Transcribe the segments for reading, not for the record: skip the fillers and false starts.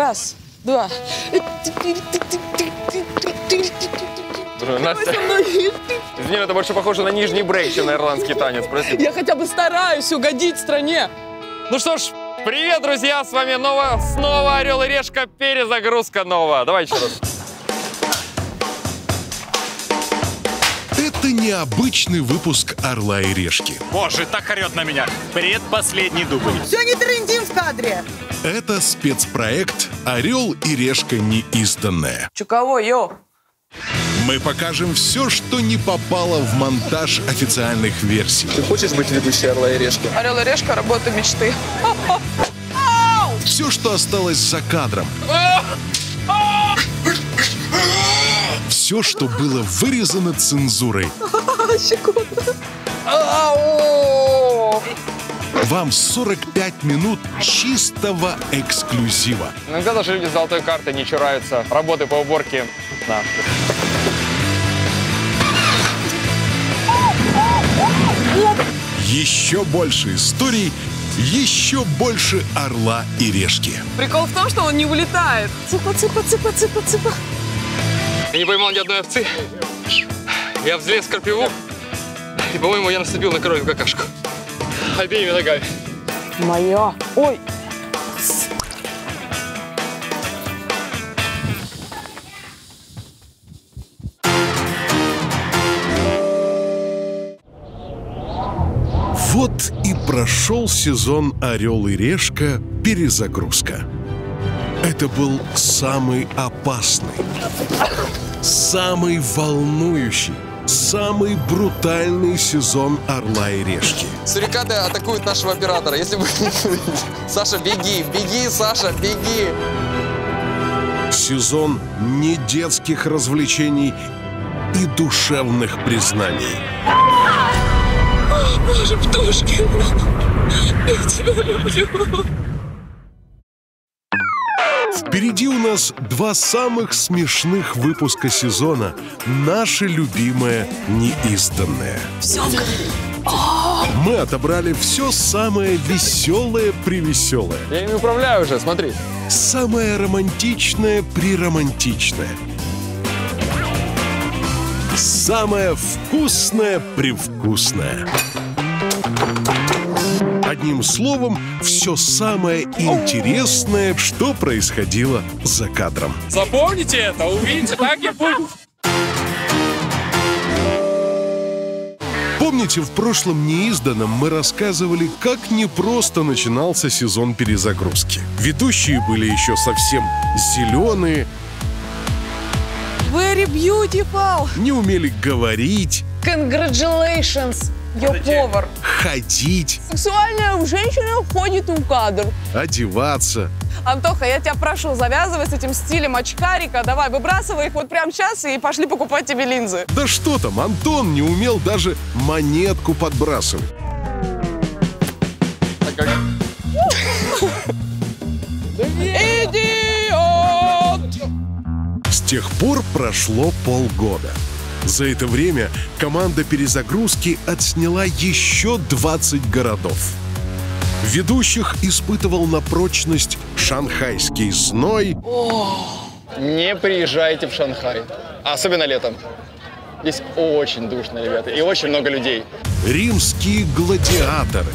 Раз, два. Настя, извини, это больше похоже на нижний брейк, чем на ирландский танец, простите. Я хотя бы стараюсь угодить стране. Ну что ж, привет, друзья, с вами снова Орел и Решка, перезагрузка новая. Давай еще раз. Это необычный выпуск «Орла и Решки». Боже, так орет на меня. Предпоследний дубль. Все, не трындим в кадре. Это спецпроект «Орел и Решка неизданное». Че кого, йо? Мы покажем все, что не попало в монтаж официальных версий. Ты хочешь быть ведущей «Орла и Решки»? Орел и Решка, работа мечты. Все, что осталось за кадром. Все, что было вырезано цензурой. Секунду. Вам 45 минут чистого эксклюзива. Иногда даже люди с золотой картой не чураются работы по уборке. Да. Еще больше историй, еще больше «Орла и Решки». Прикол в том, что он не улетает. Цыпа, цыпа, цыпа, цыпа, цыпа. Я не поймал ни одной овцы. Я взлез в Карпиву, и, по-моему, я наступил на коровью какашку. Обеими ногами. Моя. Ой. Вот и прошел сезон «Орел и Решка. Перезагрузка». Это был самый опасный, самый волнующий, самый брутальный сезон «Орла и Решки». Сурикаты атакуют нашего оператора. Если бы... Саша, беги, беги, Саша, беги. Сезон недетских развлечений и душевных признаний. Боже, птушки. Я тебя люблю. Впереди у нас два самых смешных выпуска сезона. Наше любимое неизданное. Мы отобрали все самое веселое-превеселое. Я ими управляю уже, смотри. Самое романтичное-приромантичное. Самое вкусное-привкусное. Одним словом, все самое интересное, что происходило за кадром. Запомните это, увидите, так и будет. Помните, в прошлом неизданном мы рассказывали, как непросто начинался сезон перезагрузки. Ведущие были еще совсем зеленые, Very beautiful. не умели говорить, Congratulations, your повар. ходить, Сексуальная женщина входит в кадр. одеваться. Антоха, я тебя прошу, завязывай с этим стилем очкарика. Давай, выбрасывай их вот прямо сейчас и пошли покупать тебе линзы. Да что там, Антон не умел даже монетку подбрасывать. Идиот! С тех пор прошло полгода. За это время команда перезагрузки отсняла еще 20 городов. Ведущих испытывал на прочность шанхайский зной, Не приезжайте в Шанхай, особенно летом. Здесь очень душно, ребята, и очень много людей. римские гладиаторы,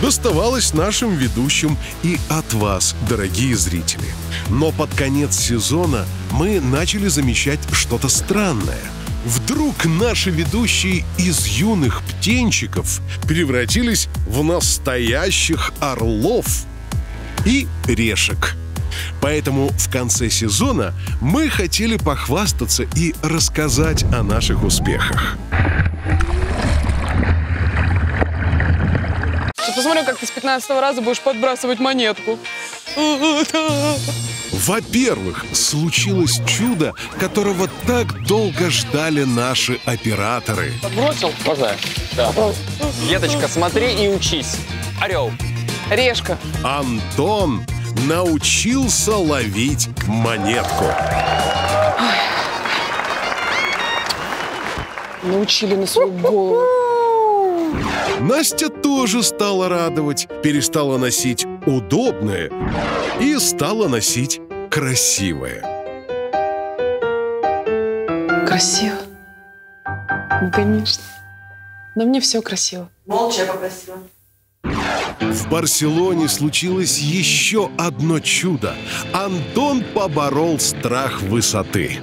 доставалось нашим ведущим и от вас, дорогие зрители. Но под конец сезона мы начали замечать что-то странное. Вдруг наши ведущие из юных птенчиков превратились в настоящих орлов и решек. Поэтому в конце сезона мы хотели похвастаться и рассказать о наших успехах. Посмотрим, как ты с 15-го раза будешь подбрасывать монетку. Во-первых, случилось чудо, которого так долго ждали наши операторы. Бросил? Можно? Да. Деточка, смотри и учись. Орел. Решка. Антон научился ловить монетку. Научили на свою голову. Настя тоже стала радовать, перестала носить удобное и стала носить красивое. Красиво. Ну, конечно. На мне все красиво. Молча я попросила. В Барселоне случилось еще одно чудо. Антон поборол страх высоты.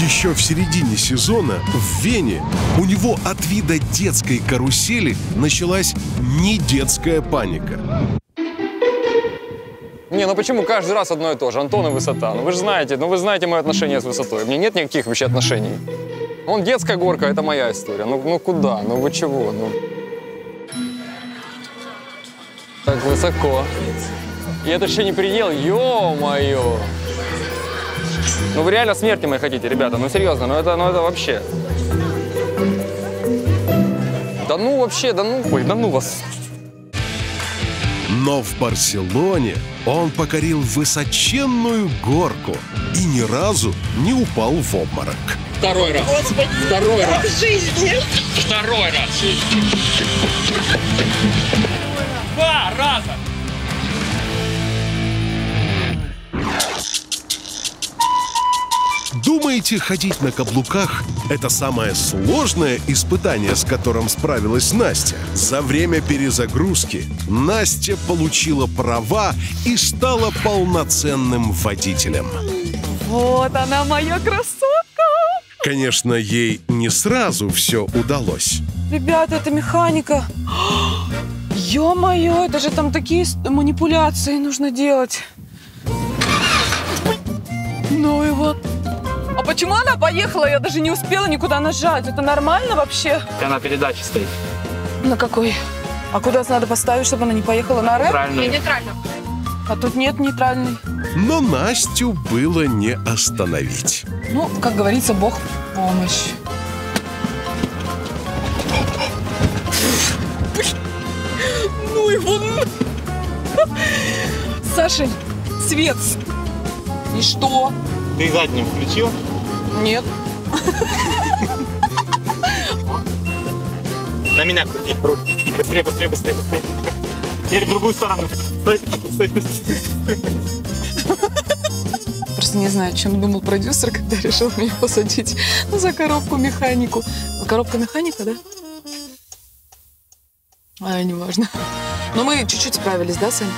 Еще в середине сезона в Вене у него от вида детской карусели началась не детская паника. Не, ну почему каждый раз одно и то же? Антон и высота. Ну вы знаете мое отношение с высотой. У меня нет никаких вообще отношений. Он детская горка, это моя история. Ну куда? Ну вы чего? Ну... Так высоко. И это еще не предел, ё-моё! Ну вы реально смерти моей хотите, ребята, ну серьезно, ну это вообще. Да ну вообще, да ну вас. Но в Барселоне он покорил высоченную горку и ни разу не упал в обморок. Второй раз. Господи, Второй раз. в жизни. Второй раз. 2 раза. Думаете, ходить на каблуках – это самое сложное испытание, с которым справилась Настя? За время перезагрузки Настя получила права и стала полноценным водителем. Вот она, моя красотка! Конечно, ей не сразу все удалось. Ребята, это механика. Ё-моё, это же там такие манипуляции нужно делать. Ну его. А почему она поехала? Я даже не успела никуда нажать. Это нормально вообще? Она передача стоит. На какой? А куда надо поставить, чтобы она не поехала на рэп? Нейтрально. А тут нет нейтральной. Но Настю было не остановить. Ну, как говорится, Бог в помощь. Ну его... Саша, свет. И что? Ты задним включил? Нет. На меня крути. Быстрее, быстрее, быстрее, быстрее. Теперь в другую сторону. Стой, стой, стой. Просто не знаю, о чем думал продюсер, когда решил меня посадить за коробку-механику. Коробка механика, да? Неважно. Но мы чуть-чуть справились, да, Сань?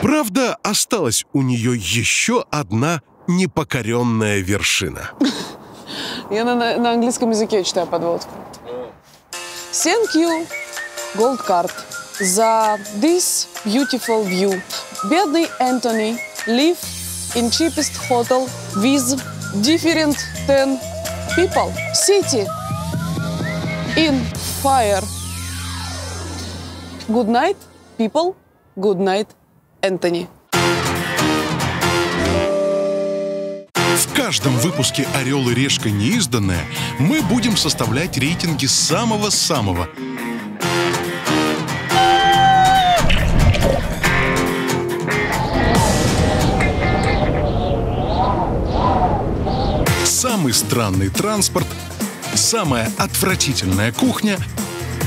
Правда, осталась у нее еще одна непокоренная вершина. Я на английском языке читаю подводку. Thank you, Gold Card, за this beautiful view. Бедный Энтони live in cheapest hotel with different 10 people. City in fire. Good night, people. Good night, Энтони. В каждом выпуске «Орел и решка. Неизданное» мы будем составлять рейтинги самого-самого. Самый странный транспорт, самая отвратительная кухня,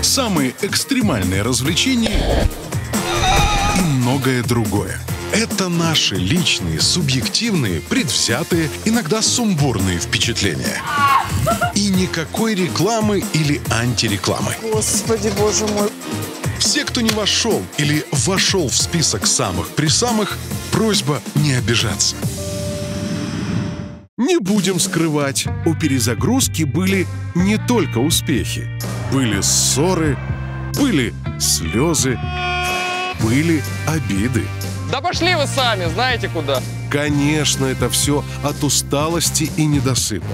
самые экстремальные развлечения и многое другое. Это наши личные, субъективные, предвзятые, иногда сумбурные впечатления. И никакой рекламы или антирекламы. Господи, боже мой. Все, кто не вошел или вошел в список самых-присамых, просьба не обижаться. Не будем скрывать, у перезагрузки были не только успехи. Были ссоры, были слезы, были обиды. Да пошли вы сами, знаете куда. Конечно, это все от усталости и недосыпа.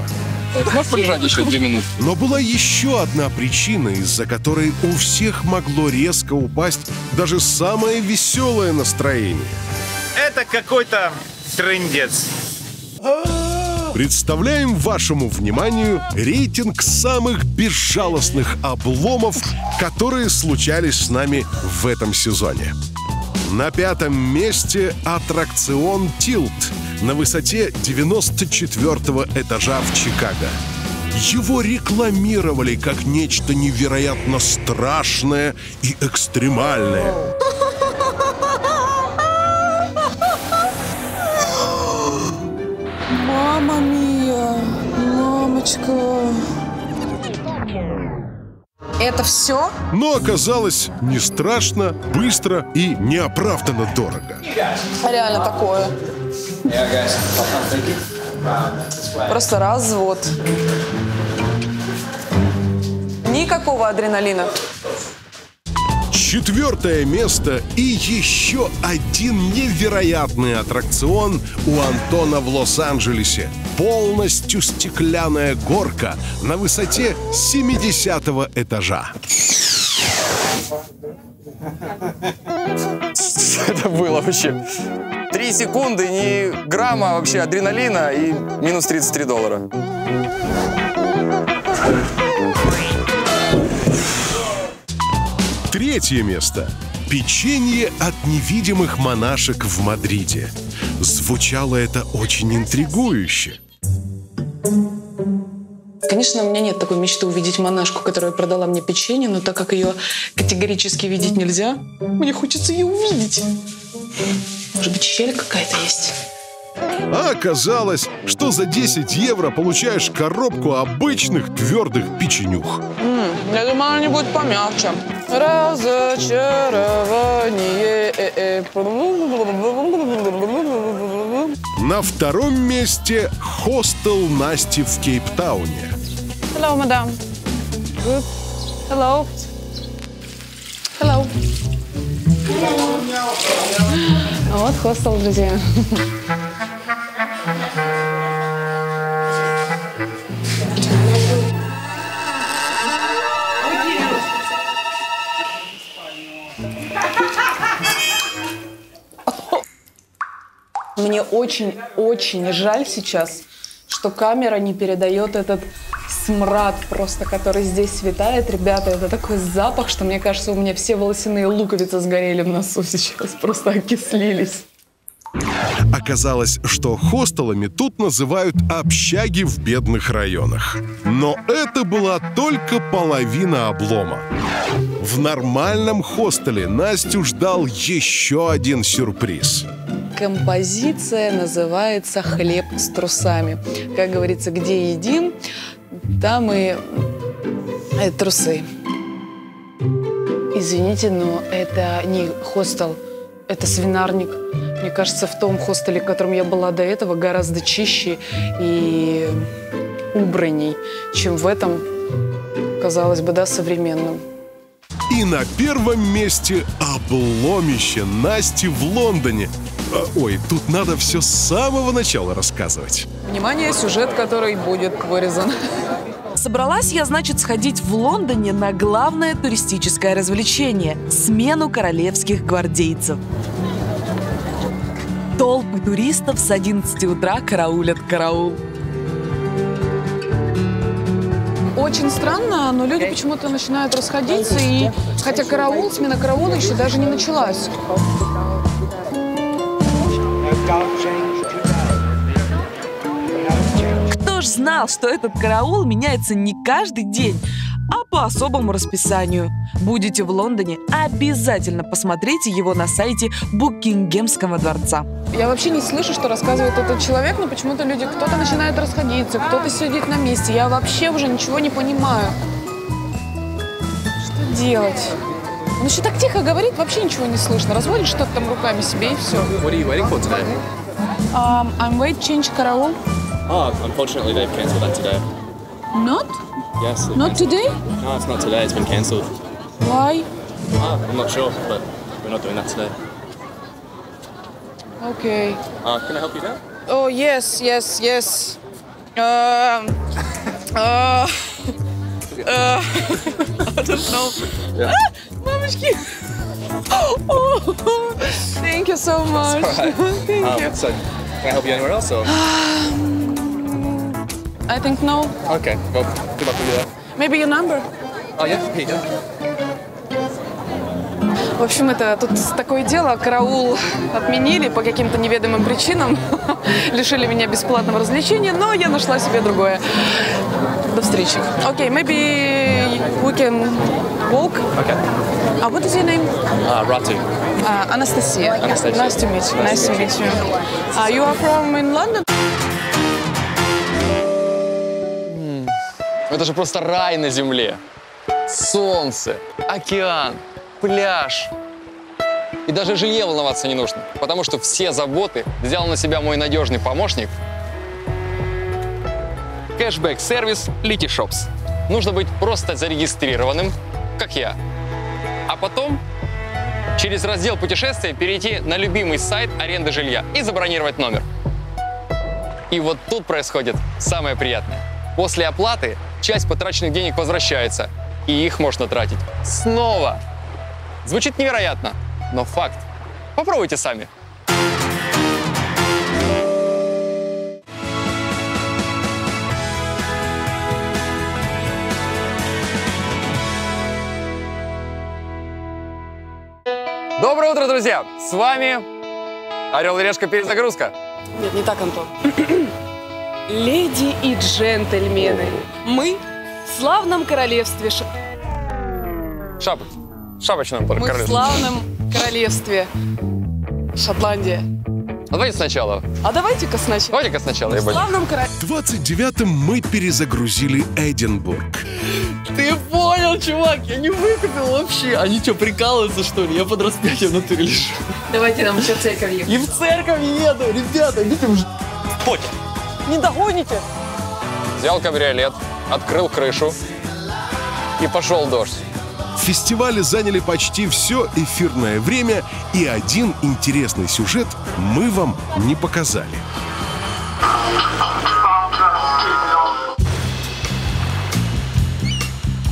Можешь полежать еще 2 минуты? Но была еще одна причина, из-за которой у всех могло резко упасть даже самое веселое настроение. это какой-то трындец. Представляем вашему вниманию рейтинг самых безжалостных обломов, которые случались с нами в этом сезоне. На 5-м месте аттракцион «Тилт» на высоте 94-го этажа в Чикаго. Его рекламировали как нечто невероятно страшное и экстремальное. Мама мия, мамочка. Это все? Но оказалось не страшно, быстро и неоправданно дорого. Реально такое. Просто развод. Никакого адреналина. 4-е место и еще один невероятный аттракцион у Антона в Лос-Анджелесе. Полностью стеклянная горка на высоте 70-го этажа. Это было вообще 3 секунды, ни грамма вообще адреналина и минус $33. 3-е место. Печенье от невидимых монашек в Мадриде. Звучало это очень интригующе. Конечно, у меня нет такой мечты увидеть монашку, которая продала мне печенье, но так как ее категорически видеть нельзя, мне хочется ее увидеть. Может быть, щель какая-то есть? А оказалось, что за 10 евро получаешь коробку обычных твердых печенюх. Я думала, они будут помягче. Разочарование. На 2-м месте хостел Насти в Кейптауне. Hello, мадам. Good. Hello. Hello. Вот хостел, друзья. Мне очень-очень жаль сейчас, что камера не передает этот смрад просто, который здесь витает. Ребята, это такой запах, что, мне кажется, у меня все волосяные луковицы сгорели в носу сейчас, просто окислились. Оказалось, что хостелами тут называют общаги в бедных районах. Но это была только половина облома. В нормальном хостеле Настю ждал еще один сюрприз. Композиция называется «Хлеб с трусами». Как говорится, где едим, там и трусы. Извините, но это не хостел, это свинарник. Мне кажется, в том хостеле, в котором я была до этого, гораздо чище и убранней, чем в этом, казалось бы, да, современном. И на 1-м месте обломище Насти в Лондоне. Ой, тут надо все с самого начала рассказывать. Внимание, сюжет, который будет вырезан. Собралась я, значит, сходить в Лондоне на главное туристическое развлечение – смену королевских гвардейцев. Толпы туристов с 11 утра караулят караул. Очень странно, но люди почему-то начинают расходиться, и хотя смена караула еще даже не началась. Кто ж знал, что этот караул меняется не каждый день, а по особому расписанию. Будете в Лондоне, обязательно посмотрите его на сайте Букингемского дворца. Я вообще не слышу, что рассказывает этот человек, но почему-то люди, кто-то начинает расходиться, кто-то сидит на месте. Я вообще уже ничего не понимаю. Что делать? Он еще так тихо говорит, вообще ничего не слышно. Разводит что-то там руками себе и все. What are you waiting for today? I'm wait change караул. Oh, unfortunately they've cancelled that today. Not? Yes. Not today? No, it's not today. It's been cancelled. Why? I'm not sure, but we're not doing that today. Okay. Can I help you now? Oh, yes. I don't know. Yeah. Мамочки! Thank you so much. Alright. Thank you. So, can I help you anywhere else? Or? I think no. Okay, well, good luck with you there. Maybe your number. Oh, yeah, here you go. В общем, это тут такое дело. Караул отменили по каким-то неведомым причинам. Лишили меня бесплатного развлечения, но я нашла себе другое. До встречи. Okay, maybe we can walk. Okay. What is your name? Ratu. Anastasia. Anastasia. Nice to meet you. Nice to meet you. You are from in London? Это же просто рай на земле. Солнце, океан, пляж. И даже жилье волноваться не нужно, потому что все заботы взял на себя мой надежный помощник. Кэшбэк-сервис Letyshops. Нужно быть просто зарегистрированным, как я. А потом через раздел путешествия перейти на любимый сайт аренды жилья и забронировать номер. И вот тут происходит самое приятное. После оплаты часть потраченных денег возвращается, и их можно тратить снова. Звучит невероятно, но факт. Попробуйте сами. Доброе утро, друзья! С вами Орел и Решка Перезагрузка. Нет, не так, Антон. Леди и джентльмены, мы в славном королевстве Шапочном Мы в королевстве. славном королевстве Шотландия. Давайте сначала. А давайте-ка сначала. Давайте-ка сначала. я В боюсь. славном королевстве. 29-м мы перезагрузили Эдинбург. Ты понял, чувак, я не выкупил вообще. Они что, прикалываются, что ли? Я под распятием в натуре лежу. Давайте нам еще в церковь ехать. И в церковь еду, ребята, идите в поте. Не догоните. Взял кабриолет, открыл крышу и пошел дождь. В фестивале заняли почти все эфирное время, и один интересный сюжет мы вам не показали.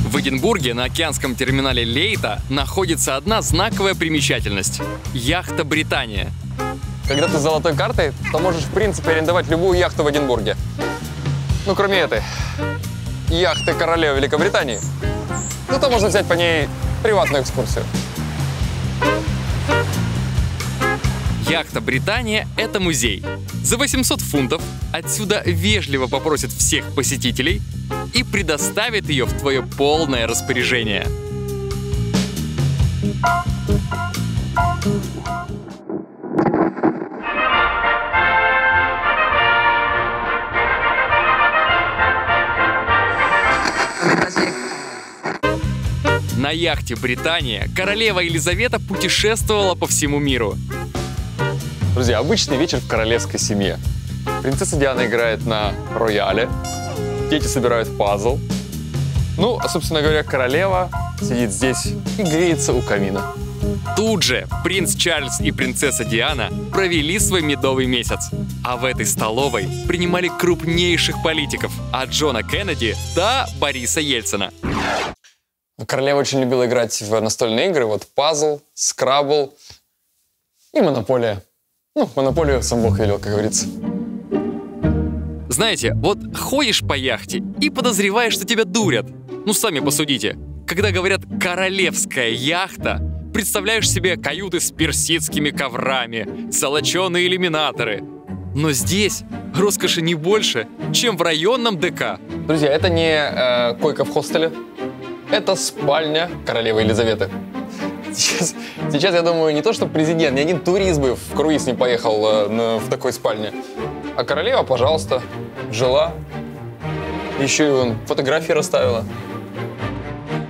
В Эдинбурге на океанском терминале Лейта находится одна знаковая примечательность – яхта «Британия». Когда ты с золотой картой, то можешь, в принципе, арендовать любую яхту в Эдинбурге. Ну, кроме этой. Яхты королевы Великобритании. Зато можно взять по ней приватную экскурсию. Яхта «Британия» — это музей. За 800 фунтов отсюда вежливо попросят всех посетителей и предоставят ее в твое полное распоряжение. На яхте «Британия» королева Елизавета путешествовала по всему миру. Друзья, обычный вечер в королевской семье. Принцесса Диана играет на рояле, дети собирают пазл. Ну, а, собственно говоря, королева сидит здесь и греется у камина. Тут же принц Чарльз и принцесса Диана провели свой медовый месяц. А в этой столовой принимали крупнейших политиков от Джона Кеннеди до Бориса Ельцина. Королева очень любила играть в настольные игры. Вот пазл, скрабл и монополия. Ну, монополию сам Бог велел, как говорится. Знаете, вот ходишь по яхте и подозреваешь, что тебя дурят. Ну, сами посудите. Когда говорят «королевская яхта», представляешь себе каюты с персидскими коврами, золоченые иллюминаторы. Но здесь роскоши не больше, чем в районном ДК. Друзья, это не койка в хостеле. Это спальня королевы Елизаветы. Сейчас, я думаю, не то, что президент, ни один турист бы в круиз не поехал в такой спальне. А королева, пожалуйста, жила. Еще и вон фотографии расставила.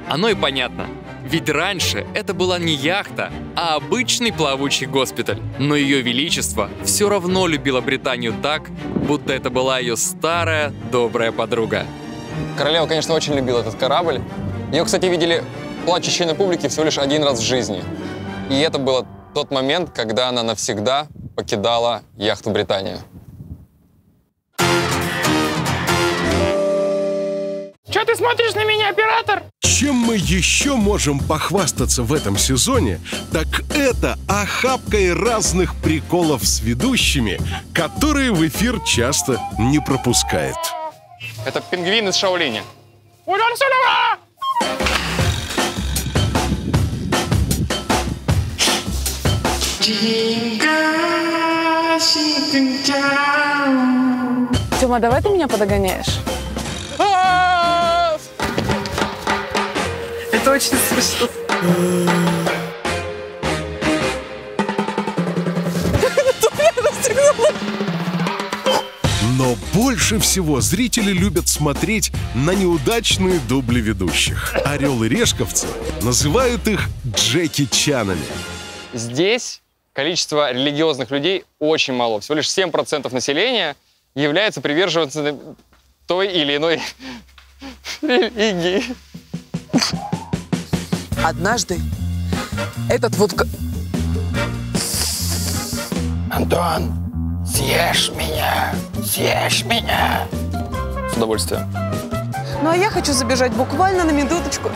Оно и понятно. Ведь раньше это была не яхта, а обычный плавучий госпиталь. Но Ее Величество все равно любила Британию так, будто это была ее старая добрая подруга. Королева, конечно, очень любила этот корабль. Ее, кстати, видели плачущей на публике всего лишь один раз в жизни. И это был тот момент, когда она навсегда покидала яхту «Британия». Что Че ты смотришь на меня, оператор? Чем мы еще можем похвастаться в этом сезоне, так это охапкой разных приколов с ведущими, которые в эфир часто не пропускает. Это пингвин из Шаолиня. Тёма, давай ты меня подогоняешь? Это очень смешно. Но больше всего зрители любят смотреть на неудачные дубли ведущих. Орел и решковцы называют их Джеки Чанами. Здесь количество религиозных людей очень мало. Всего лишь 7% населения являются приверженцами той или иной религии. Однажды этот вот... Антон, съешь меня, съешь меня. С удовольствием. Ну а я хочу забежать буквально на минуточку.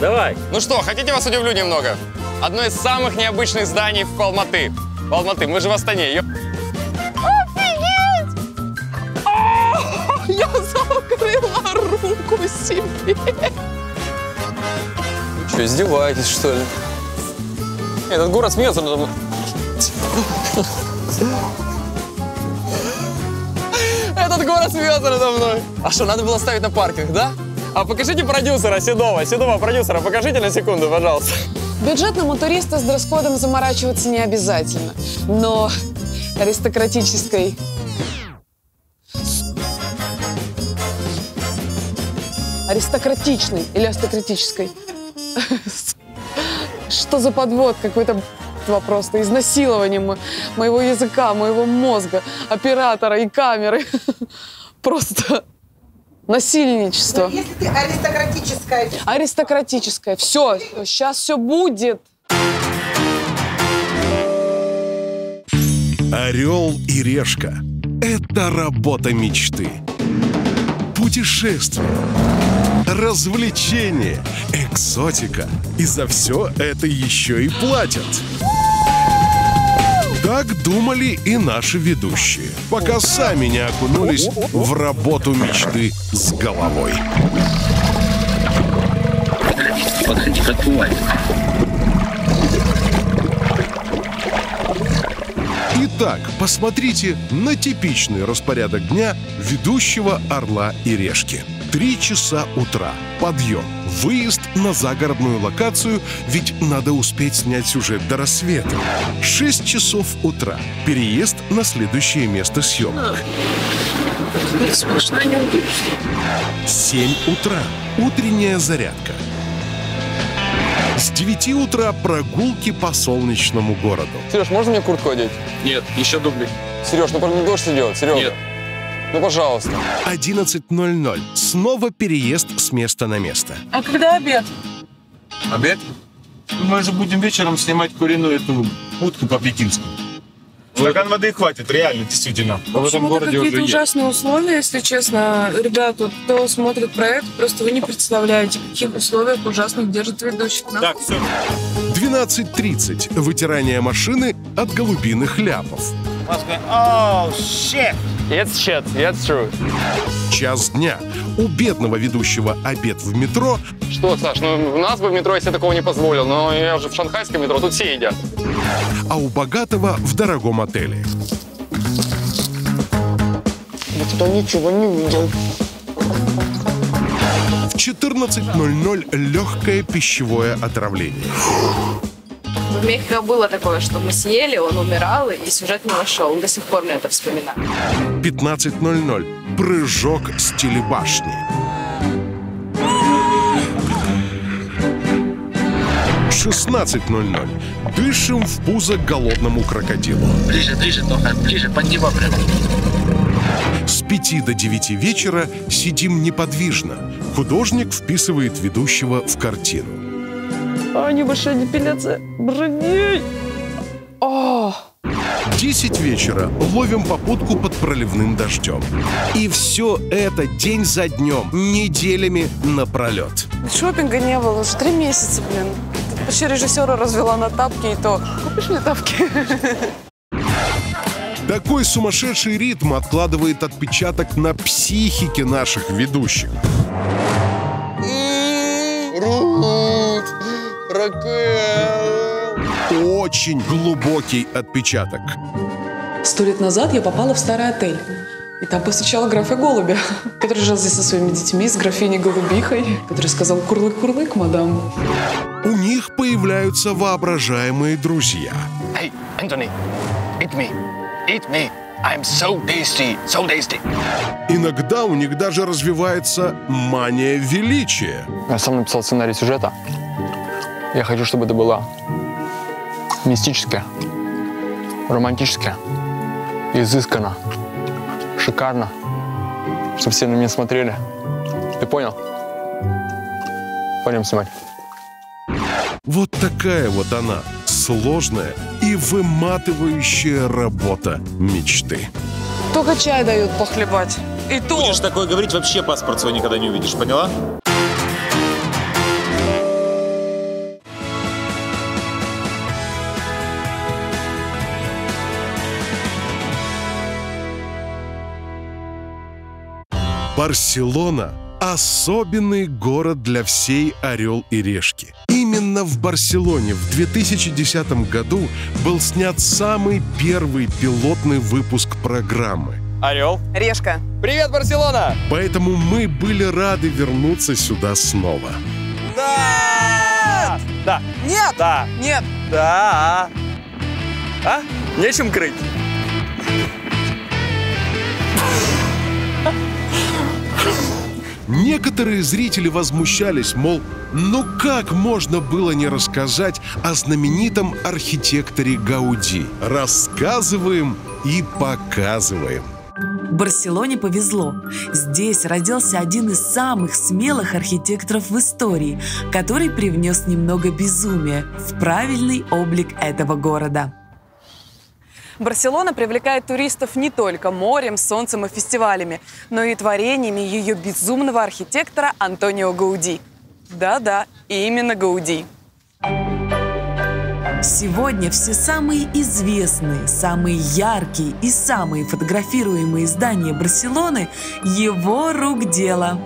Давай. Ну что, хотите, вас удивлю немного? Одно из самых необычных зданий в Алматы. В Алматы, мы же в Астане. Офигеть! Я закрыла руку себе. Что, издеваетесь, что ли? Этот город смеется надо мной. Этот город смеется надо мной. А что, надо было ставить на паркинг, да? А покажите продюсера Седова, продюсера, покажите на секунду, пожалуйста. Бюджетному туристу с дресс-кодом заморачиваться не обязательно. Но аристократической... Аристократичной или аристократической? Что за подвод? Какой-то вопрос. Изнасилование моего языка, моего мозга, оператора и камеры. Просто насильничество. Но если ты аристократическая... Аристократическая. Все, сейчас все будет. Орел и решка – это работа мечты. Путешествия, развлечения, экзотика. И за все это еще и платят. Так думали и наши ведущие, пока сами не окунулись в работу мечты с головой. Подходи, открывай. Итак, посмотрите на типичный распорядок дня ведущего «Орла и решки». 3 часа утра. Подъем. Выезд на загородную локацию, ведь надо успеть снять сюжет до рассвета. 6 часов утра. Переезд на следующее место съемок. 7 утра. Утренняя зарядка. С 9 утра прогулки по солнечному городу. Сереж, можно мне куртку одеть? Нет, еще дубли. Сереж, ну не дождь идет, Серега. Нет. Ну, пожалуйста. 11:00. Снова переезд с места на место. А когда обед? Обед? Мы же будем вечером снимать куриную эту утку по-пекински. Стакан воды хватит, реально, действительно. В этом городе уже есть. Ужасные условия, если честно. Ребята, кто смотрит проект, просто вы не представляете, в каких условиях ужасных держит ведущих. Так, все. 12:30. Вытирание машины от голубиных ляпов. Oh, shit. It's shit, it's true. Час дня. У бедного ведущего обед в метро. Что, Саш, ну у нас бы в метро я себе такого не позволил, но я уже в шанхайском метро, тут все едят. А у богатого в дорогом отеле. Никто ничего не видел. В 14:00 легкое пищевое отравление. В Мехико было такое, что мы съели, он умирал, и сюжет не вошел. До сих пор мне это вспоминаю. 15:00 прыжок с телебашни. 16:00 дышим в пузо голодному крокодилу. Ближе, только ближе, под него прямо. С 5 до 9 вечера сидим неподвижно. Художник вписывает ведущего в картину. А, небольшая депиляция бровей. О! В 10 вечера ловим попутку под проливным дождем. И все это день за днем, неделями напролет. Шопинга не было уже 3 месяца, блин. Вообще режиссера развела на тапки, и то. Купишь мне тапки? Такой сумасшедший ритм откладывает отпечаток на психике наших ведущих. Рут! Ракел! Очень глубокий отпечаток. 100 лет назад я попала в старый отель. И там повстречала графа Голубя, который жил здесь со своими детьми, с графиней Голубихой, который сказал «Курлык-курлык, мадам». У них появляются воображаемые друзья. Hey, Anthony, eat me. Eat me. I'm so tasty, so tasty. Иногда у них даже развивается мания величия. Я сам написал сценарий сюжета. Я хочу, чтобы это было мистическое, романтическое, изысканно, шикарно, чтобы все на меня смотрели. Ты понял? Пойдем снимать. Вот такая вот она, сложная и выматывающая работа мечты. Только чай дают похлебать. И то. Будешь такое говорить, вообще паспорт свой никогда не увидишь, поняла? Барселона – особенный город для всей «Орел и решки». Именно в Барселоне в 2010 году был снят самый первый пилотный выпуск программы. Орел. Решка. Привет, Барселона! Поэтому мы были рады вернуться сюда снова. Да! Да. Нет! Да. Нет! Да. А? Нечем крыть. Некоторые зрители возмущались, мол, ну как можно было не рассказать о знаменитом архитекторе Гауди? Рассказываем и показываем. Барселоне повезло. Здесь родился один из самых смелых архитекторов в истории, который привнес немного безумия в правильный облик этого города. Барселона привлекает туристов не только морем, солнцем и фестивалями, но и творениями ее безумного архитектора Антонио Гауди. Да-да, именно Гауди. Сегодня все самые известные, самые яркие и самые фотографируемые здания Барселоны – его рук дело.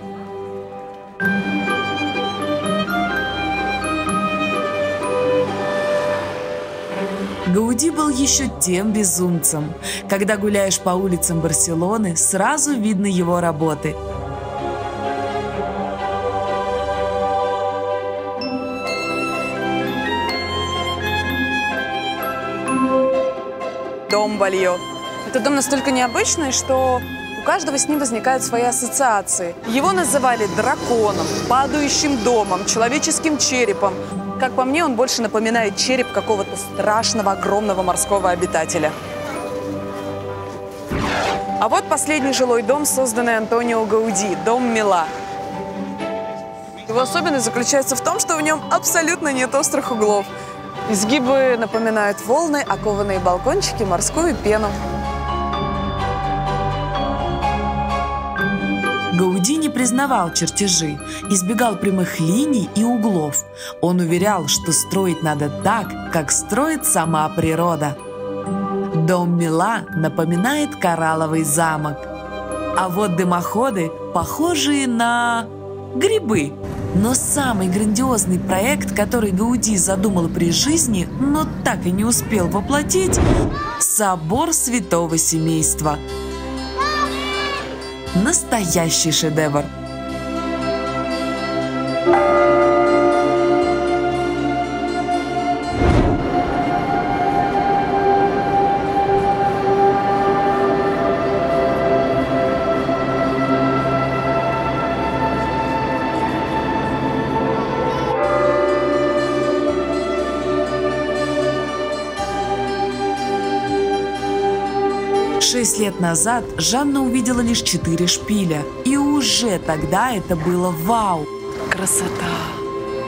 Гауди был еще тем безумцем. Когда гуляешь по улицам Барселоны, сразу видно его работы. Дом Бальо. Этот дом настолько необычный, что у каждого с ним возникают свои ассоциации. Его называли драконом, падающим домом, человеческим черепом. Как по мне, он больше напоминает череп какого-то страшного, огромного морского обитателя. А вот последний жилой дом, созданный Антонио Гауди – дом Мила. Его особенность заключается в том, что в нем абсолютно нет острых углов. Изгибы напоминают волны, окованные балкончики, морскую пену. Гауди не признавал чертежи, избегал прямых линий и углов. Он уверял, что строить надо так, как строит сама природа. Дом Мила напоминает коралловый замок. А вот дымоходы похожие на грибы. Но самый грандиозный проект, который Гауди задумал при жизни, но так и не успел воплотить – собор Святого Семейства. Настоящий шедевр. Шесть лет назад Жанна увидела лишь 4 шпиля, и уже тогда это было вау! Красота!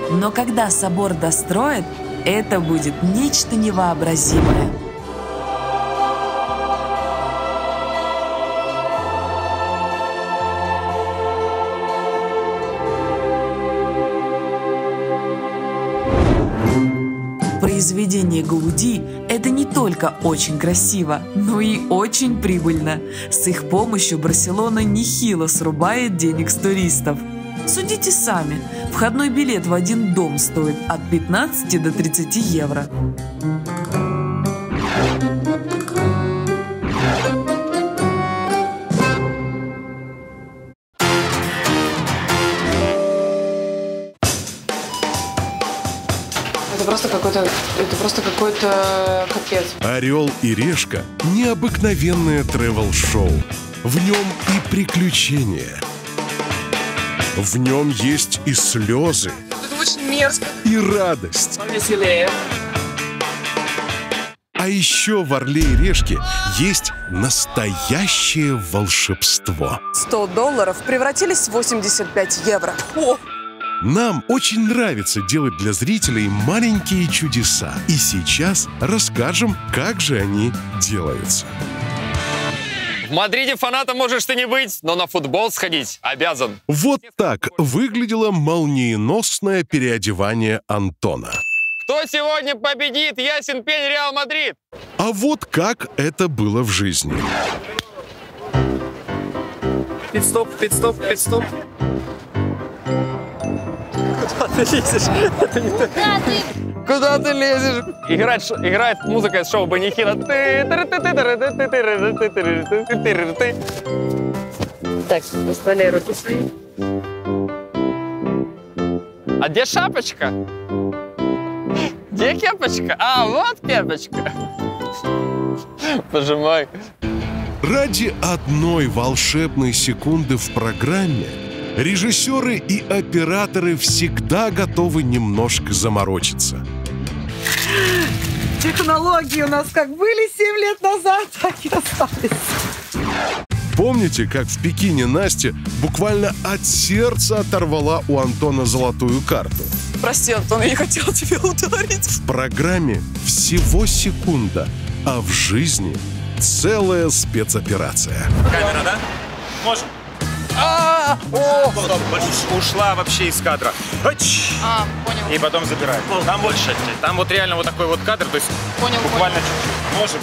Но когда собор достроят, это будет нечто невообразимое. заведение Гауди – это не только очень красиво, но и очень прибыльно. С их помощью Барселона нехило срубает денег с туристов. Судите сами, входной билет в один дом стоит от 15 до 30 евро. Это просто какой-то капец. «Орел и решка» — необыкновенное тревел-шоу. В нем и приключения. В нем есть и слезы. Это очень мерзко. И радость. Веселее. А еще в «Орле и решке» есть настоящее волшебство. $100 превратились в 85 евро. О! Нам очень нравится делать для зрителей маленькие чудеса. И сейчас расскажем, как же они делаются. В Мадриде фанатом можешь ты не быть, но на футбол сходить обязан. Вот так выглядело молниеносное переодевание Антона. Кто сегодня победит? Ясен пень, Реал Мадрид. А вот как это было в жизни. Пит-стоп, пит-стоп, пит-стоп. Куда ты лезешь? Это не так. Куда ты лезешь? Играет музыка из шоу Банихина. Так, выставляй руки свои. А где шапочка? Где кепочка? А, вот кепочка. Пожимай. Ради одной волшебной секунды в программе режиссеры и операторы всегда готовы немножко заморочиться. Технологии у нас как были 7 лет назад, так и остались. Помните, как в Пекине Настя буквально от сердца оторвала у Антона золотую карту? Прости, Антон, я не хотела тебя ударить. В программе всего секунда, а в жизни целая спецоперация. Камера, да? Можем. Ушла вообще из кадра. Понял. И потом забирает. Там больше. Там вот реально вот такой вот кадр, то есть Понял, буквально чуть-чуть. Можем.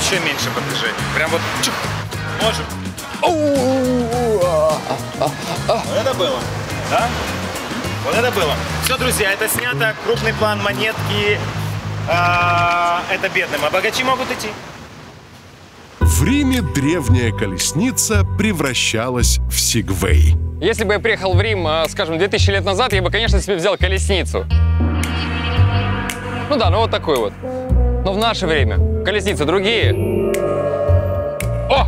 Еще меньше продвижение. Прям вот чух. Можем. Вот это было. Да? Вот это было. Все, друзья, это снято. Крупный план монетки. Это бедным. А богачи могут идти. В Риме древняя колесница превращалась в сегвей. Если бы я приехал в Рим, скажем, 2000 лет назад, я бы, конечно, себе взял колесницу. Ну да, ну вот такой вот. Но в наше время колесницы другие. О!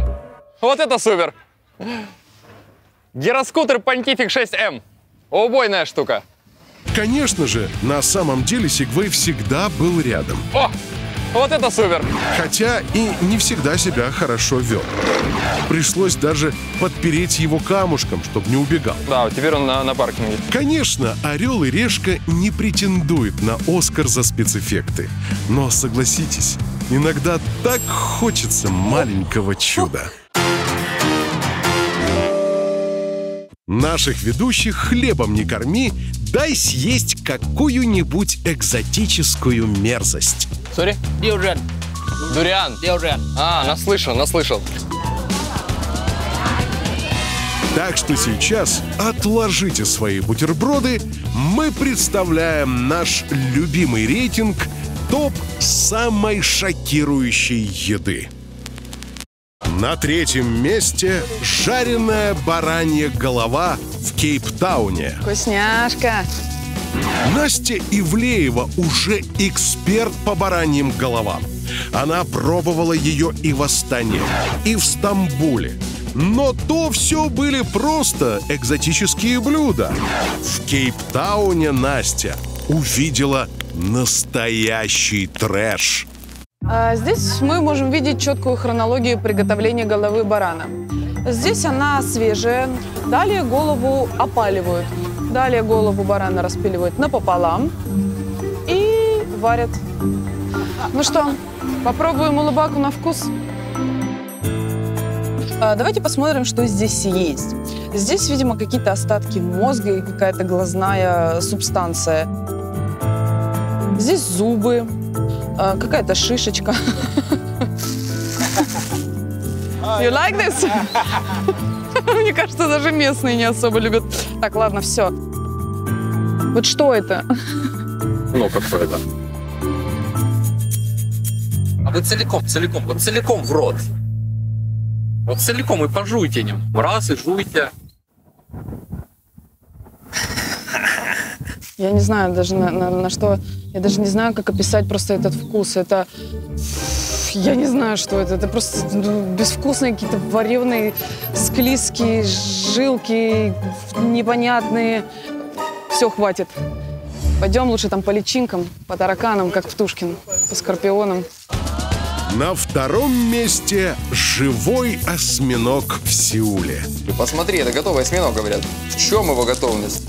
Вот это супер! Гироскутер Pontific 6M. Убойная штука. Конечно же, на самом деле сегвей всегда был рядом. О! Вот это супер! Хотя и не всегда себя хорошо вел. Пришлось даже подпереть его камушком, чтобы не убегал. Да, теперь он на паркинге. Конечно, «Орел и решка» не претендует на «Оскар» за спецэффекты. Но согласитесь, иногда так хочется маленького чуда. Наших ведущих хлебом не корми, дай съесть какую-нибудь экзотическую мерзость. Сори? Дуриан. Дуриан? Дуриан. Наслышал. Так что сейчас отложите свои бутерброды, мы представляем наш любимый рейтинг «Топ самой шокирующей еды». На третьем месте жареная баранья голова в Кейптауне. Вкусняшка. Настя Ивлеева уже эксперт по бараньим головам. Она пробовала ее и в Астане, и в Стамбуле. Но то все были просто экзотические блюда. В Кейптауне Настя увидела настоящий трэш. Здесь мы можем видеть четкую хронологию приготовления головы барана. Здесь она свежая, далее голову опаливают, далее голову барана распиливают напополам и варят. Ну что, попробуем улыбаку на вкус? Давайте посмотрим, что здесь есть. Здесь, видимо, какие-то остатки мозга и какая-то глазная субстанция. Здесь зубы, какая-то шишечка. You like this? Мне кажется, даже местные не особо любят. Так, ладно, все. Вот что это? Ну, какое это? А вы целиком в рот. Вот целиком и пожуйте ним. Раз и жуйте. Я не знаю даже на что... Я даже не знаю, как описать просто этот вкус. Это... Я не знаю, что это. Это просто безвкусные какие-то вареные, склизкие, жилки, непонятные. Все, хватит. Пойдем лучше там по личинкам, по тараканам, как Птушкин, по скорпионам. На втором месте живой осьминог в Сеуле. Посмотри, это готовый осьминог, говорят. В чем его готовность?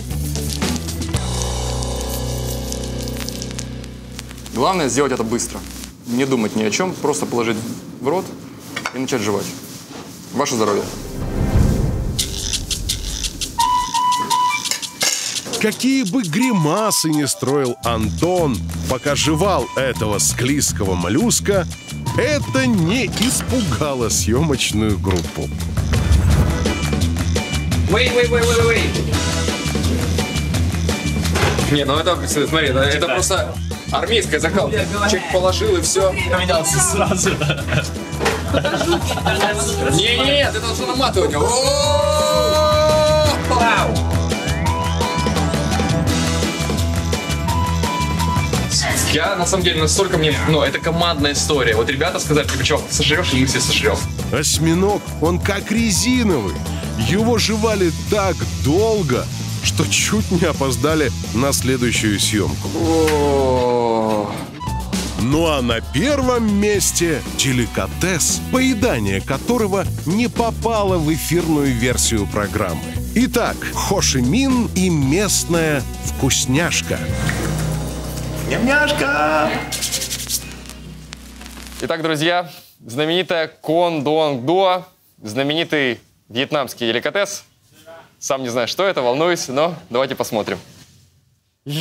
Главное сделать это быстро. Не думать ни о чем, просто положить в рот и начать жевать. Ваше здоровье. Какие бы гримасы ни строил Антон, пока жевал этого склизкого моллюска, это не испугало съемочную группу. Wait. Не, ну это, смотри, это просто армейская закалка. Человек положил и все. Поменялся сразу. Не, ты должен наматывать. Я, на самом деле, настолько мне... Ну, это командная история. Вот ребята сказали, типа, чувак, ты сожрешь, и мы все сожрем. Осьминог, он как резиновый. Его жевали так долго, что чуть не опоздали на следующую съемку. Ну а на первом месте деликатес, поедание которого не попало в эфирную версию программы. Итак, Хо Ши Мин и местная вкусняшка. Ням-няшка! Итак, друзья, знаменитая Con Duong Do, знаменитый вьетнамский деликатес. Сам не знаю, что это, волнуюсь, но давайте посмотрим. Да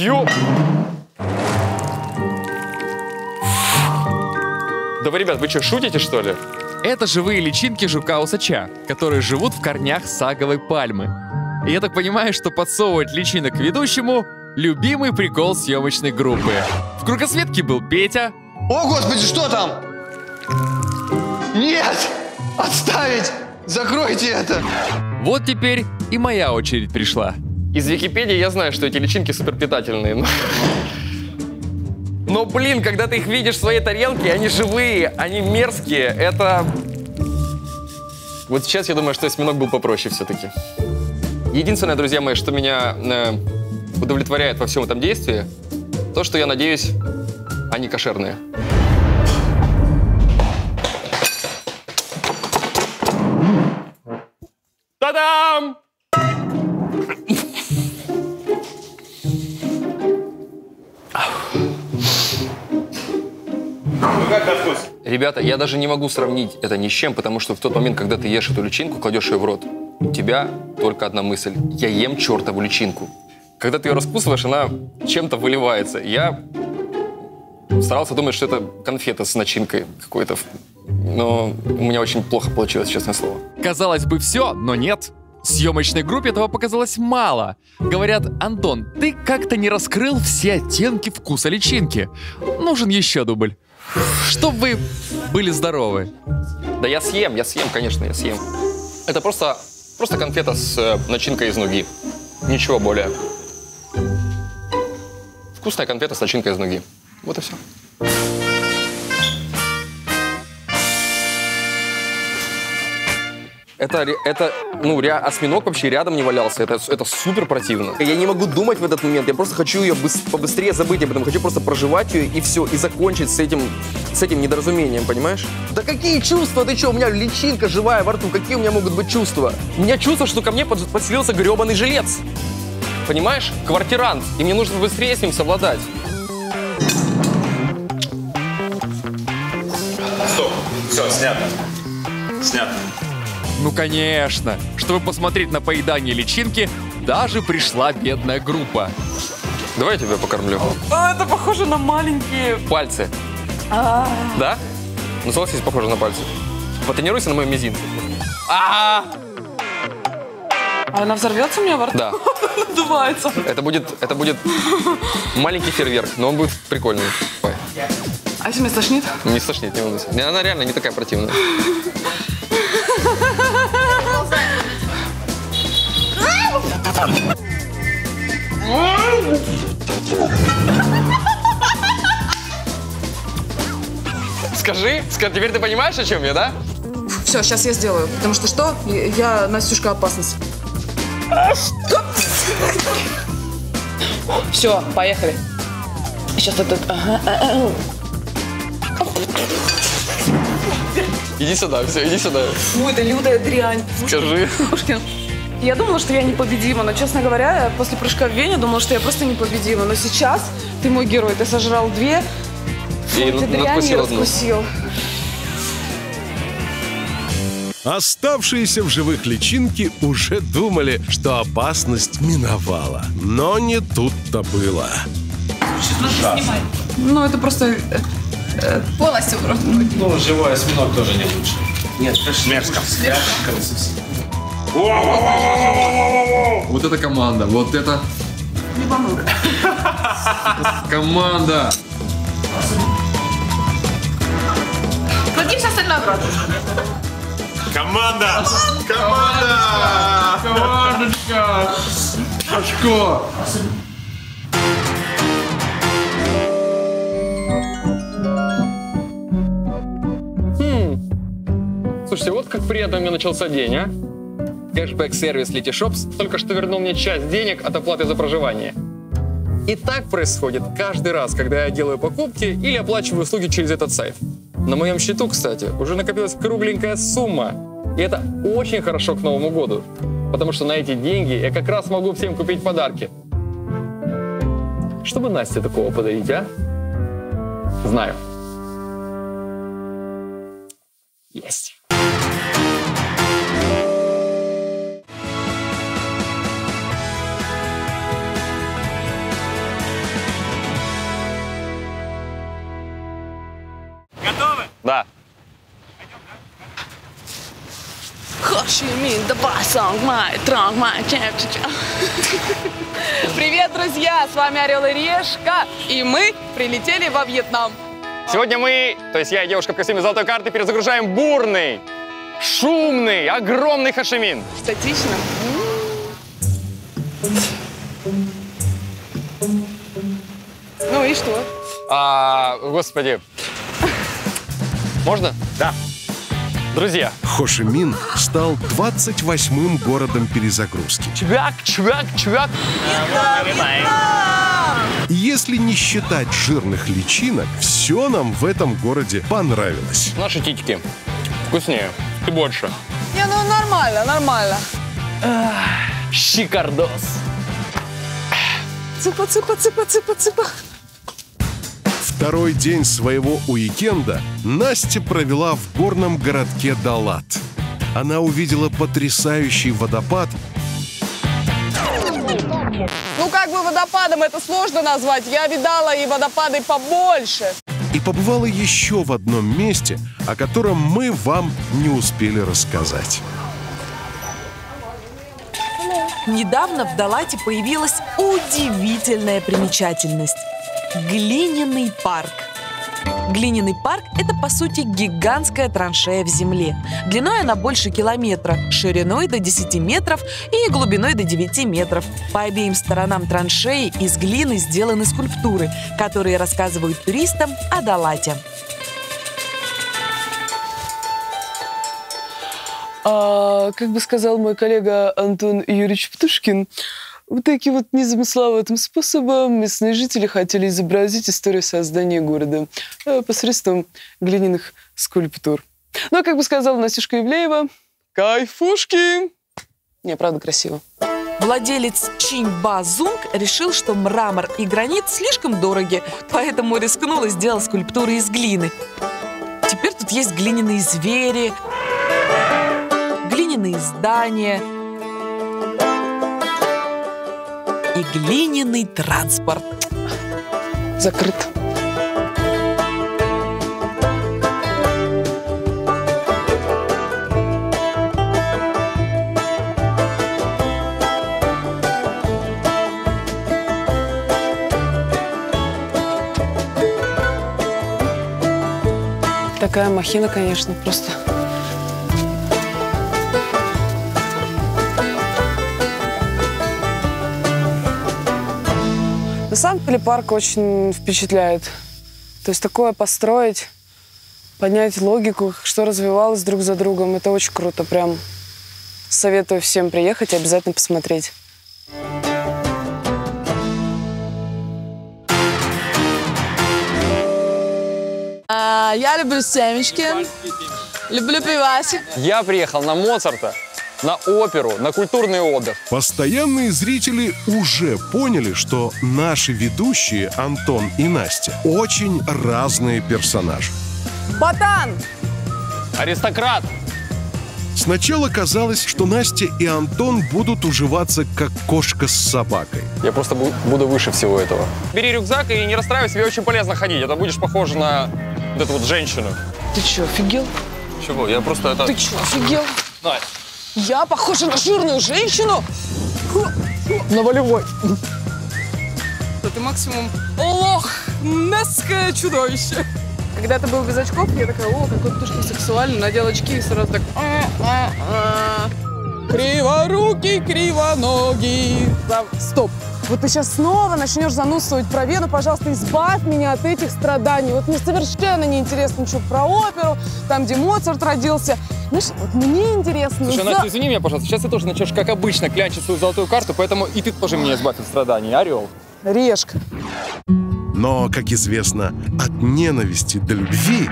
вы, ребят, вы что, шутите, что ли? Это живые личинки жука-усача, которые живут в корнях саговой пальмы. И я так понимаю, что подсовывать личинок ведущему — любимый прикол съемочной группы. В кругосветке был Петя. О, Господи, что там? Нет! Отставить! Закройте это! Вот теперь и моя очередь пришла. Из Википедии я знаю, что эти личинки суперпитательные. Но, блин, когда ты их видишь в своей тарелке, они живые, они мерзкие, это... Вот сейчас я думаю, что осьминог был попроще все-таки. Единственное, друзья мои, что меня удовлетворяет во всем этом действии, то, что, я надеюсь, они кошерные. Та-дам! Ребята, я даже не могу сравнить это ни с чем, потому что в тот момент, когда ты ешь эту личинку, кладешь ее в рот, у тебя только одна мысль. Я ем чертову личинку. Когда ты ее раскусываешь, она чем-то выливается. Я старался думать, что это конфета с начинкой какой-то. Но у меня очень плохо получилось, честное слово. Казалось бы, все, но нет. Съемочной группе этого показалось мало. Говорят, Антон, ты как-то не раскрыл все оттенки вкуса личинки. Нужен еще дубль. Чтоб вы были здоровы. Да я съем, конечно, я съем. Это просто конфета с начинкой из нуги. Ничего более. Вкусная конфета с начинкой из нуги. Вот и все. Осьминог вообще рядом не валялся. Это супер противно. Я не могу думать в этот момент. Я просто хочу ее побыстрее забыть об этом. Хочу просто прожевать ее и все. И закончить с этим недоразумением, понимаешь? Да какие чувства? Ты что? У меня личинка живая во рту. Какие у меня могут быть чувства? У меня чувство, что ко мне подселился гребаный жилец. Понимаешь? Квартирант. И мне нужно быстрее с ним совладать. Стоп. Все, снято. Снято. Ну, конечно. Чтобы посмотреть на поедание личинки, даже пришла бедная группа. Давай я тебя покормлю. Это похоже на маленькие... Пальцы. Да? Ну, согласись, похоже на пальцы. Потренируйся на моем мизинце. А она взорвется у меня во рту? Да. Надувается. Это будет маленький фейерверк, но он будет прикольный. Давай. А если меня стошнит? Не стошнит, не волнуйся. Она реально не такая противная. Скажи, теперь ты понимаешь, о чем я, да? Все, сейчас я сделаю. Потому что что? Я, Настюшка, опасность. Все, поехали. Сейчас этот... Иди сюда, все, иди сюда. Ой, это лютая дрянь. Скажи. Пушкин. Я думала, что я непобедима, но, честно говоря, после прыжка в Вене думала, что я просто непобедима. Но сейчас ты мой герой, ты сожрал 2, и дрянь раскусил. Оставшиеся в живых личинки уже думали, что опасность миновала. Но не тут-то было. Ну, это просто... полностью просто. Ну, живой осьминог тоже не лучше. Нет, мерзко. Вот это команда, вот это... Команда! Каким все остальное, брат? Команда! Команда! Командочка! Сашко! Слушайте, вот как приятно у меня начался день, а? Кэшбэк-сервис Letyshops только что вернул мне часть денег от оплаты за проживание. И так происходит каждый раз, когда я делаю покупки или оплачиваю услуги через этот сайт. На моем счету, кстати, уже накопилась кругленькая сумма. И это очень хорошо к Новому году. Потому что на эти деньги я как раз могу всем купить подарки. Что бы Насте такого подарить, а? Знаю. Есть. Готовы? Да. Привет, друзья! С вами Орел и Решка, и мы прилетели во Вьетнам. Сегодня мы, то есть я и девушка в костюме золотой карты, перезагружаем бурный, шумный, огромный Хошимин. Статично. Ну и что? Господи. Можно? Да. Друзья. Хошимин стал 28-м городом перезагрузки. Чувак. Если не считать жирных личинок, все нам в этом городе понравилось. Наши титьки вкуснее и больше. Не, ну нормально. Шикардос. Цыпа. Второй день своего уикенда Настя провела в горном городке Далат. Она увидела потрясающий водопад. Ну как бы водопадом это сложно назвать. Я видала и водопады побольше. И побывала еще в одном месте, о котором мы вам не успели рассказать. Недавно в Далате появилась удивительная примечательность – глиняный парк. Глиняный парк – это, по сути, гигантская траншея в земле. Длиной она больше километра, шириной до 10 метров и глубиной до 9 метров. По обеим сторонам траншеи из глины сделаны скульптуры, которые рассказывают туристам о Далате. Как бы сказал мой коллега Антон Юрьевич Птушкин, вот таким вот незамысловатым способом местные жители хотели изобразить историю создания города посредством глиняных скульптур. Ну, как бы сказала Настюшка Ивлеева, кайфушки! Не, правда, красиво. Владелец Чиньба Зунг решил, что мрамор и гранит слишком дороги, поэтому рискнул и сделал скульптуры из глины. Теперь тут есть глиняные звери, глиняные здания и глиняный транспорт. Закрыт. Такая махина, конечно, просто. На самом деле парк очень впечатляет. То есть такое построить, поднять логику, что развивалось друг за другом, это очень круто. Прям советую всем приехать и обязательно посмотреть. Я люблю семечки, люблю пивасик. Я приехал на Моцарта, на оперу, на культурный отдых. Постоянные зрители уже поняли, что наши ведущие Антон и Настя очень разные персонажи. Ботан! Аристократ! Сначала казалось, что Настя и Антон будут уживаться как кошка с собакой. Я просто буду выше всего этого. Бери рюкзак и не расстраивайся, тебе очень полезно ходить. Это будешь похож на вот эту вот женщину. Ты что, офигел? Чего? Я просто это... Ты что, офигел? Настя. Я похожа на жирную женщину? На волевой. Ты максимум лох-несское чудовище. Когда ты был без очков, я такая, о, какой птушка сексуальный, надел очки и сразу так... Криворукий, кривоногий. Стоп. Вот ты сейчас снова начнешь занудствовать про Вену, пожалуйста, избавь меня от этих страданий. Вот мне совершенно неинтересно ничего про оперу, там, где Моцарт родился. Знаешь, вот мне интересно... Слушай, Настя, извини меня, пожалуйста, сейчас ты тоже начнешь, как обычно, клянчить свою золотую карту, поэтому и ты тоже меня избавь от страданий, орел. Решка. Но, как известно, от ненависти до любви...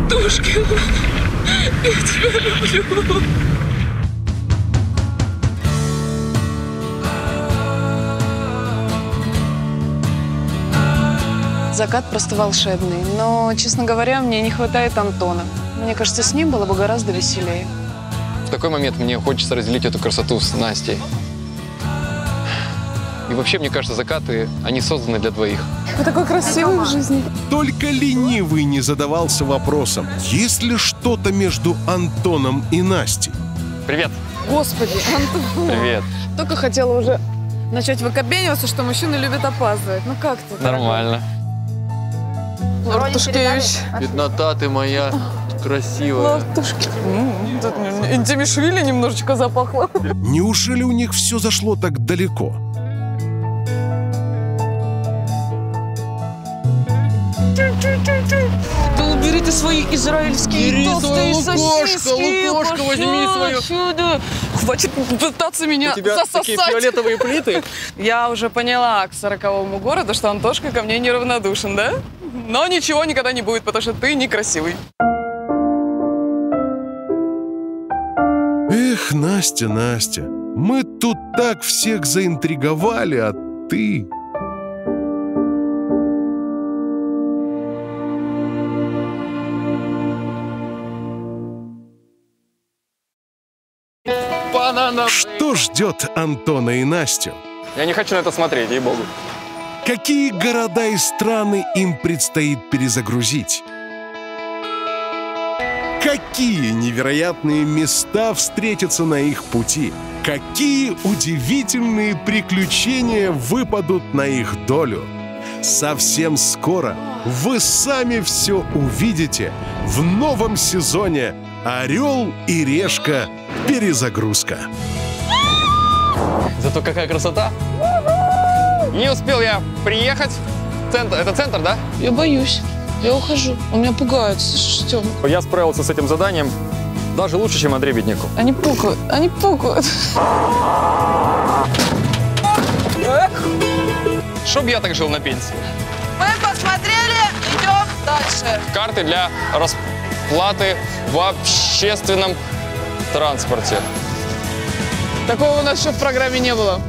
Душкин, я тебя люблю. Закат просто волшебный. Но, честно говоря, мне не хватает Антона. Мне кажется, с ним было бы гораздо веселее. В такой момент мне хочется разделить эту красоту с Настей. И вообще, мне кажется, закаты, они созданы для двоих. Вы такой красивый в жизни. Только ленивый не задавался вопросом, есть ли что-то между Антоном и Настей. Привет. Господи, Антон. Привет. Только хотела уже начать выкобениваться, что мужчины любят опаздывать. Ну как ты? Нормально. Лорд Тушкевич. Беднота ты моя красивая. Лорд Тушкевич. Тут Интимишвили немножечко запахло. Неужели у них все зашло так далеко? Да уберите свои израильские толстые сосиски. Лукошко, возьми свою. Отсюда. Хватит пытаться меня У тебя засосать. такие фиолетовые плиты? Я уже поняла к 40-му городу, что Антошка ко мне неравнодушен, да? Но ничего никогда не будет, потому что ты некрасивый. Эх, Настя, Настя, мы тут так всех заинтриговали, а ты... Что ждет Антона и Настю? Я не хочу на это смотреть, ей-богу. Какие города и страны им предстоит перезагрузить? Какие невероятные места встретятся на их пути? Какие удивительные приключения выпадут на их долю? Совсем скоро вы сами все увидите в новом сезоне «Орел и решка. Перезагрузка». Зато какая красота! Не успел я приехать. Это центр, да? Я боюсь. Я ухожу. Он меня пугает. Что? Я справился с этим заданием даже лучше, чем Андрей Бедняков. Они пукают. Они пукают. Чтоб я так жил на пенсии. Мы посмотрели, идем дальше. Карты для расплаты в общественном транспорте. Такого у нас еще в программе не было.